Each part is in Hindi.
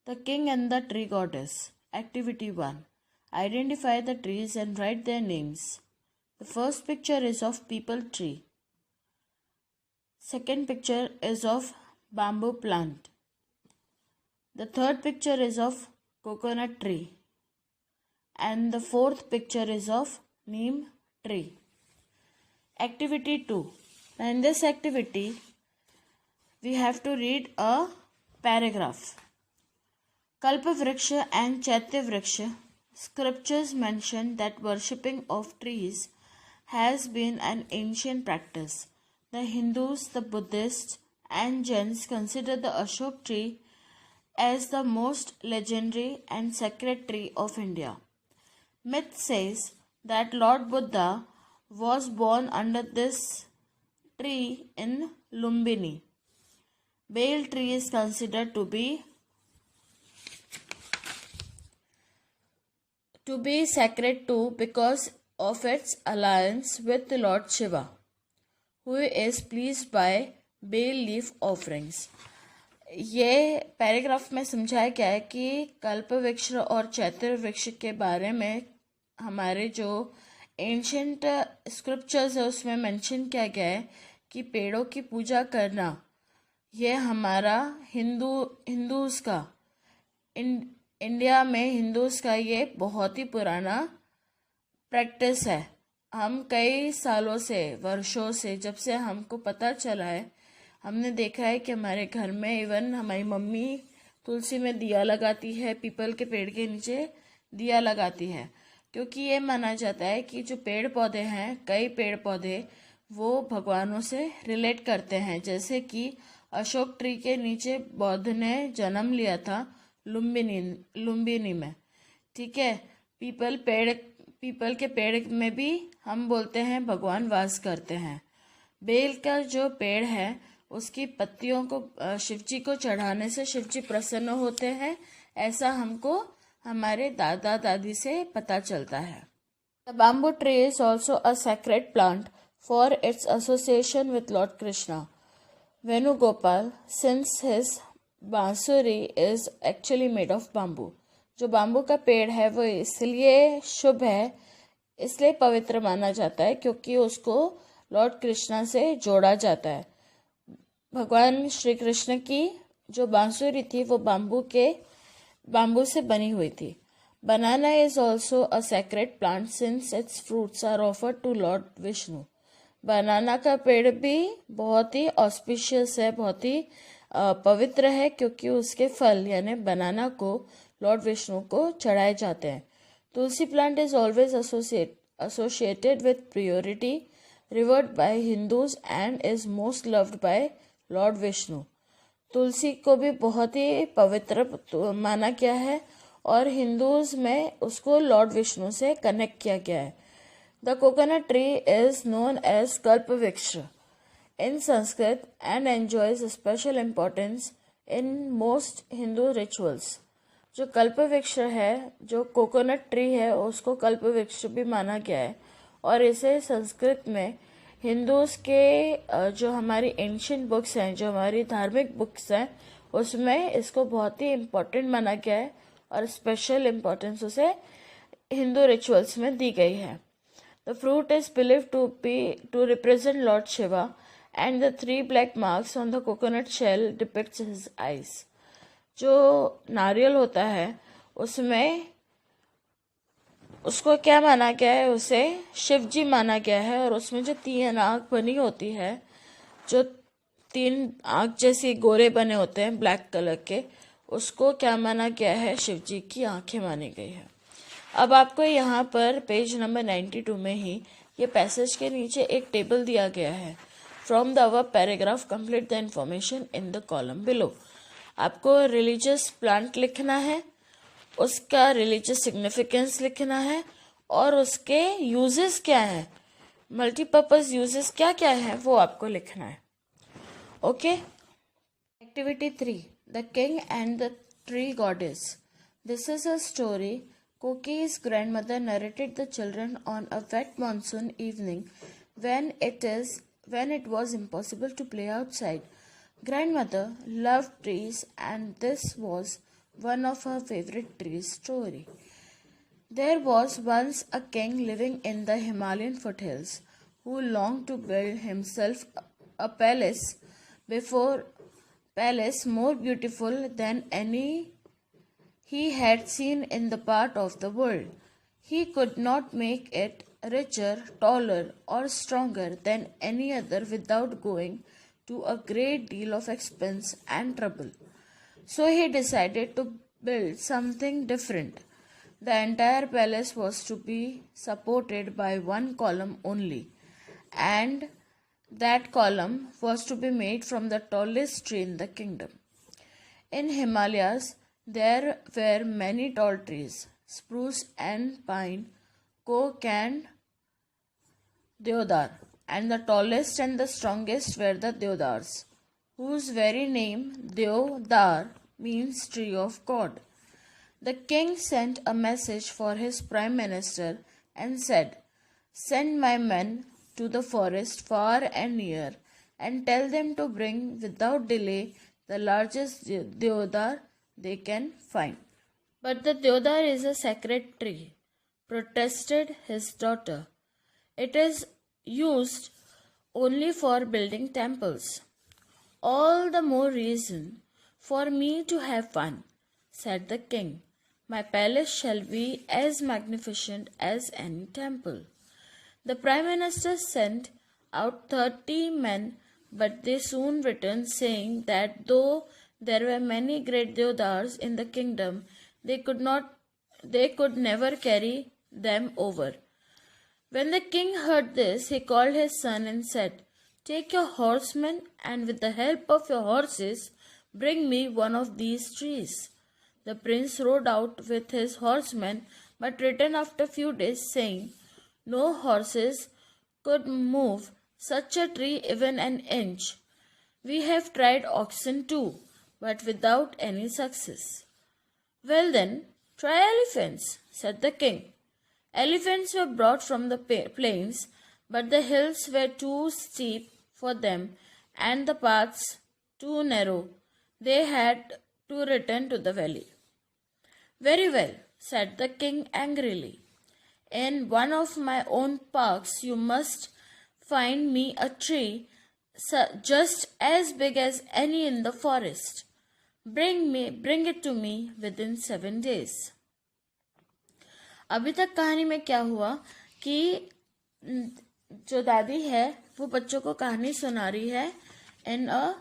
The King and the Tree Goddess. Activity 1. Identify the trees and write their names. The first picture is of peepal tree. Second picture is of bamboo plant. The third picture is of coconut tree. And the fourth picture is of neem tree. Activity 2. Now in this activity, we have to read a paragraph. Kalpavriksha and Chaityavriksha scriptures mention that worshipping of trees has been an ancient practice. The Hindus, the Buddhists, and Jains consider the Ashok tree as the most legendary and sacred tree of India. Myth says that Lord Buddha was born under this tree in Lumbini. Bale tree is considered to be sacred too because of its alliance with Lord Shiva, who is pleased by bael leaf offerings. ये पैराग्राफ में समझाया गया है कि कल्पवृक्ष और चैत्र वृक्ष के बारे में हमारे जो एंशंट स्क्रिप्चर्स है उसमें मेंशन किया गया है कि पेड़ों की पूजा करना ये हमारा हिंदूज का इंडिया में हिंदूज का ये बहुत ही पुराना प्रैक्टिस है. हम कई सालों से वर्षों से जब से हमको पता चला है हमने देखा है कि हमारे घर में इवन हमारी मम्मी तुलसी में दिया लगाती है, पीपल के पेड़ के नीचे दिया लगाती है, क्योंकि ये माना जाता है कि जो पेड़ पौधे हैं कई पेड़ पौधे वो भगवानों से रिलेट करते हैं. जैसे कि अशोक ट्री के नीचे बौद्ध ने जन्म लिया था लुम्बिनी में. ठीक है, पीपल के पेड़ में भी हम बोलते हैं भगवान वास करते हैं. बेल का जो पेड़ है उसकी पत्तियों को शिवजी को चढ़ाने से शिवजी प्रसन्न होते हैं, ऐसा हमको हमारे दादा दादी से पता चलता है. The bamboo tree is also a sacred plant for its association with lord Krishna. Venugopal since his bansuri is actually made of bamboo. जो बाम्बू का पेड़ है वो इसलिए शुभ है, इसलिए पवित्र माना जाता है क्योंकि उसको लॉर्ड कृष्णा से जोड़ा जाता है. भगवान श्री कृष्ण की जो बांसुरी थी वो बाम्बू से बनी हुई थी. Banana is also a sacred plant since its fruits are offered to lord Vishnu. Banana का पेड़ भी बहुत ही ऑस्पिशियस है, बहुत ही पवित्र है क्योंकि उसके फल यानी बनाना को लॉर्ड विष्णु को चढ़ाए जाते हैं. Tulsi plant is always associated with purity, revered by Hindus and is most loved by Lord Vishnu. तुलसी को भी बहुत ही पवित्र माना गया है और हिंदूज में उसको लॉर्ड विष्णु से कनेक्ट किया गया है. The coconut tree is known as kalpavriksha in Sanskrit and enjoys a special importance in most Hindu rituals. जो कल्पवृक्ष है, जो कोकोनट ट्री है, उसको कल्पवृक्ष भी माना गया है और इसे संस्कृत में हिंदूज के जो हमारी एंशियंट बुक्स हैं, जो हमारी धार्मिक बुक्स हैं, उसमें इसको बहुत ही इम्पोर्टेंट माना गया है और स्पेशल इम्पोर्टेंस उसे हिंदू रिचुअल्स में दी गई है. The fruit is believed to represent lord Shiva and the 3 black marks on the coconut shell depicts his eyes. जो नारियल होता है उसमें उसको क्या माना गया है, उसे शिव जी माना गया है और उसमें जो 3 आँख बनी होती है, जो 3 आँख जैसी गोरे बने होते हैं ब्लैक कलर के, उसको क्या माना गया है, शिव जी की आँखें मानी गई है. अब आपको यहाँ पर पेज नंबर 92 में ही ये पैसेज के नीचे एक टेबल दिया गया है. From the above paragraph, complete the information in the column below. आपको रिलीजियस प्लांट लिखना है, उसका रिलीजियस सिग्निफिकेंस लिखना है और उसके यूजेस क्या हैं, मल्टीपर्पज यूजेस क्या क्या है वो आपको लिखना है. Okay. Activity 3. The king and the tree goddess. This is a story Koki's grandmother narrated the children on a wet monsoon evening when it was impossible to play outside. Grandmother loved trees and this was one of her favorite trees story. There was once a king living in the Himalayan foothills who longed to build himself a before palace more beautiful than any he had seen in the part of the world. He could not make it richer, taller, or stronger than any other without going to a great deal of expense and trouble. So he decided to build something different. The entire palace was to be supported by one column only, and that column was to be made from the tallest tree in the kingdom. In Himalayas, there were many tall trees, spruce and pine, oak and deodar, and the tallest and the strongest were the deodars, whose very name, Deodar, means tree of God. The king sent a message for his prime minister and said, "Send my men to the forest far and near, and tell them to bring without delay the largest deodar they can find." "But the deodar is a sacred tree," protested his daughter. "It is used only for building temples." "All the more reason for me to have fun," said the king. "My palace shall be as magnificent as any temple." The prime minister sent out 30 men, but they soon returned, saying that though there were many great deodars in the kingdom, they could never carry them over. When the king heard this, he called his son and said, "Take your horsemen, and with the help of your horses, bring me one of these trees." The prince rode out with his horsemen, but returned after a few days, saying, "No horses could move such a tree even an inch. We have tried oxen too, but without any success." "Well then, try elephants," said the king. Elephants were brought from the plains, but the hills were too steep for them and the paths too narrow. They had to return to the valley. "Very well," said the king angrily. "In one of my own parks you must find me a tree just as big as any in the forest. Bring it to me within 7 days." अभी तक कहानी में क्या हुआ कि जो दादी है वो बच्चों को कहानी सुना रही है इन अ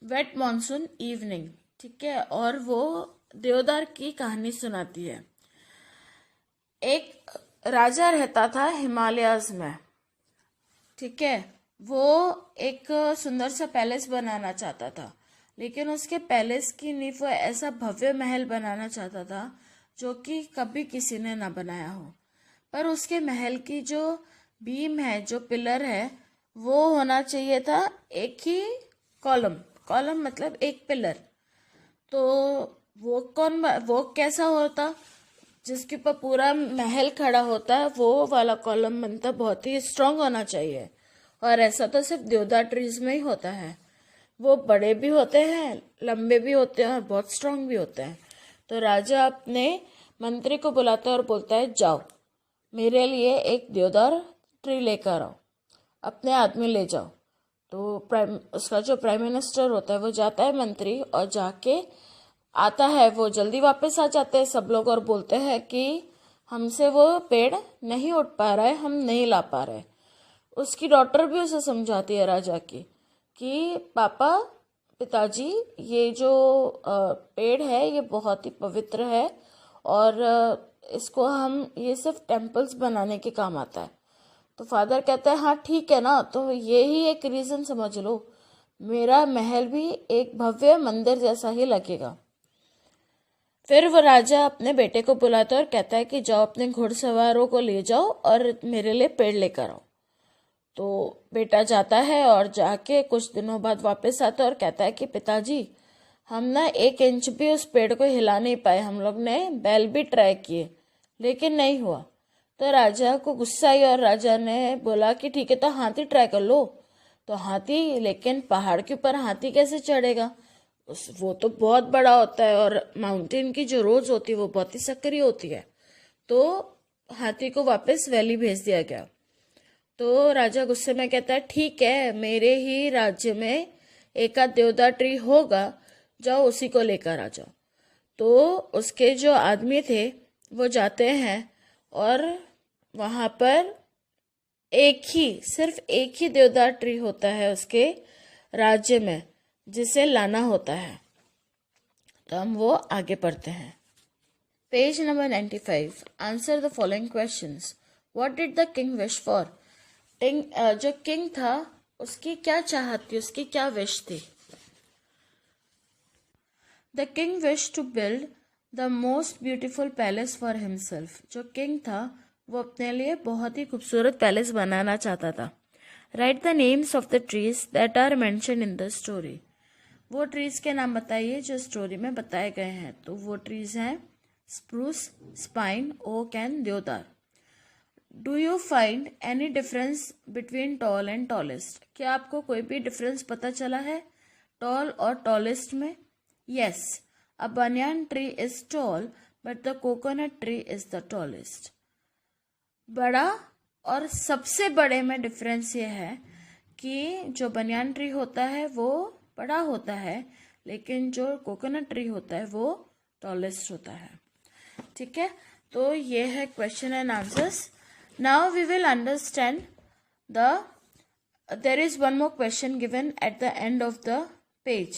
वेट मॉनसून इवनिंग, ठीक है, और वो देवदार की कहानी सुनाती है। एक राजा रहता था हिमालयाज में, ठीक है। वो एक सुंदर सा पैलेस बनाना चाहता था, लेकिन उसके पैलेस की नींव वो ऐसा भव्य महल बनाना चाहता था जो कि कभी किसी ने ना बनाया हो। पर उसके महल की जो बीम है, जो पिलर है, वो होना चाहिए था एक ही कॉलम मतलब एक पिलर। तो वो कैसा होता जिसके ऊपर पूरा महल खड़ा होता है, वो वाला कॉलम बनता बहुत ही स्ट्रांग होना चाहिए। और ऐसा तो सिर्फ देवदार ट्रीज में ही होता है। वो बड़े भी होते हैं, लंबे भी होते हैं और बहुत स्ट्रांग भी होते हैं। तो राजा अपने मंत्री को बुलाता है और बोलता है, जाओ मेरे लिए एक देवदार ट्री लेकर आओ, अपने आदमी ले जाओ। तो उसका जो प्राइम मिनिस्टर होता है वो जाता है मंत्री, और जाके आता है, वो जल्दी वापस आ जाते हैं सब लोग और बोलते हैं कि हमसे वो पेड़ नहीं उठ पा रहा है, हम नहीं ला पा रहे। उसकी डॉटर भी उसे समझाती है राजा की कि पिताजी ये जो पेड़ है ये बहुत ही पवित्र है और इसको ये सिर्फ टेम्पल्स बनाने के काम आता है। तो फादर कहता है, हाँ ठीक है ना, तो ये ही एक रीज़न समझ लो, मेरा महल भी एक भव्य मंदिर जैसा ही लगेगा। फिर वो राजा अपने बेटे को बुलाता है और कहता है कि जाओ अपने घुड़सवारों को ले जाओ और मेरे लिए पेड़ लेकर आओ। तो बेटा जाता है और जाके कुछ दिनों बाद वापस आता है और कहता है कि पिताजी हम ना 1 इंच भी उस पेड़ को हिला नहीं पाए, हम लोग ने बैल भी ट्राई किए लेकिन नहीं हुआ। तो राजा को गुस्सा आई और राजा ने बोला कि ठीक है तो हाथी ट्राई कर लो। तो हाथी, लेकिन पहाड़ के ऊपर हाथी कैसे चढ़ेगा? वो तो बहुत बड़ा होता है और माउंटेन की जो रोड्स होती है वो बहुत ही सकरी होती है। तो हाथी को वापस वैली भेज दिया गया। तो राजा गुस्से में कहता है, ठीक है, मेरे ही राज्य में एक आध देवदार ट्री होगा, जाओ उसी को लेकर आ जाओ। तो उसके जो आदमी थे वो जाते हैं और वहां पर सिर्फ एक ही देवदार ट्री होता है उसके राज्य में, जिसे लाना होता है। तो हम वो आगे पढ़ते हैं। Page number 95। Answer the following questions. What did the king wish for? जो किंग था उसकी क्या चाहत थी, उसकी क्या विश थी? The king wish to build the most beautiful palace for himself. जो किंग था वो अपने लिए बहुत ही खूबसूरत पैलेस बनाना चाहता था। Write the names of the trees that are mention in the story. वो ट्रीज के नाम बताइए जो स्टोरी में बताए गए हैं। तो वो ट्रीज हैं स्प्रूस, स्पाइन, ओक एंड देवदार। Do you find any difference between tall and tallest? क्या आपको कोई भी डिफरेंस पता चला है टॉल और टॉलेस्ट में? Yes, a banyan tree is tall but the coconut tree is the tallest. बड़ा और सबसे बड़े में डिफरेंस ये है कि जो बनियान ट्री होता है वो बड़ा होता है, लेकिन जो कोकोनट ट्री होता है वो टॉलेस्ट होता है। ठीक है, तो ये है question and answers. Now we will understand there is one more question given at the end of the page.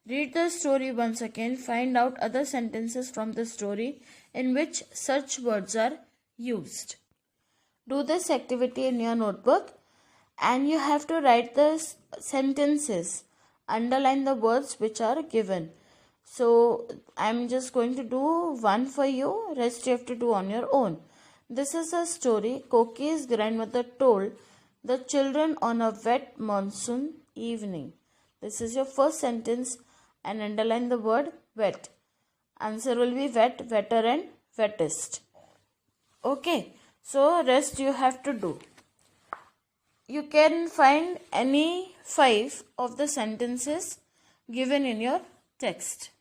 Read the story once again. Find out other sentences from the story in which such words are used. Do this activity in your notebook and you have to write the sentences. Underline the words which are given. So I'm just going to do one for you. Rest you have to do on your own. This is a story. Koki's grandmother told the children on a wet monsoon evening. This is your first sentence and underline the word wet. Answer will be wet, wetter and wettest. Okay, so rest you have to do. You can find any 5 of the sentences given in your text.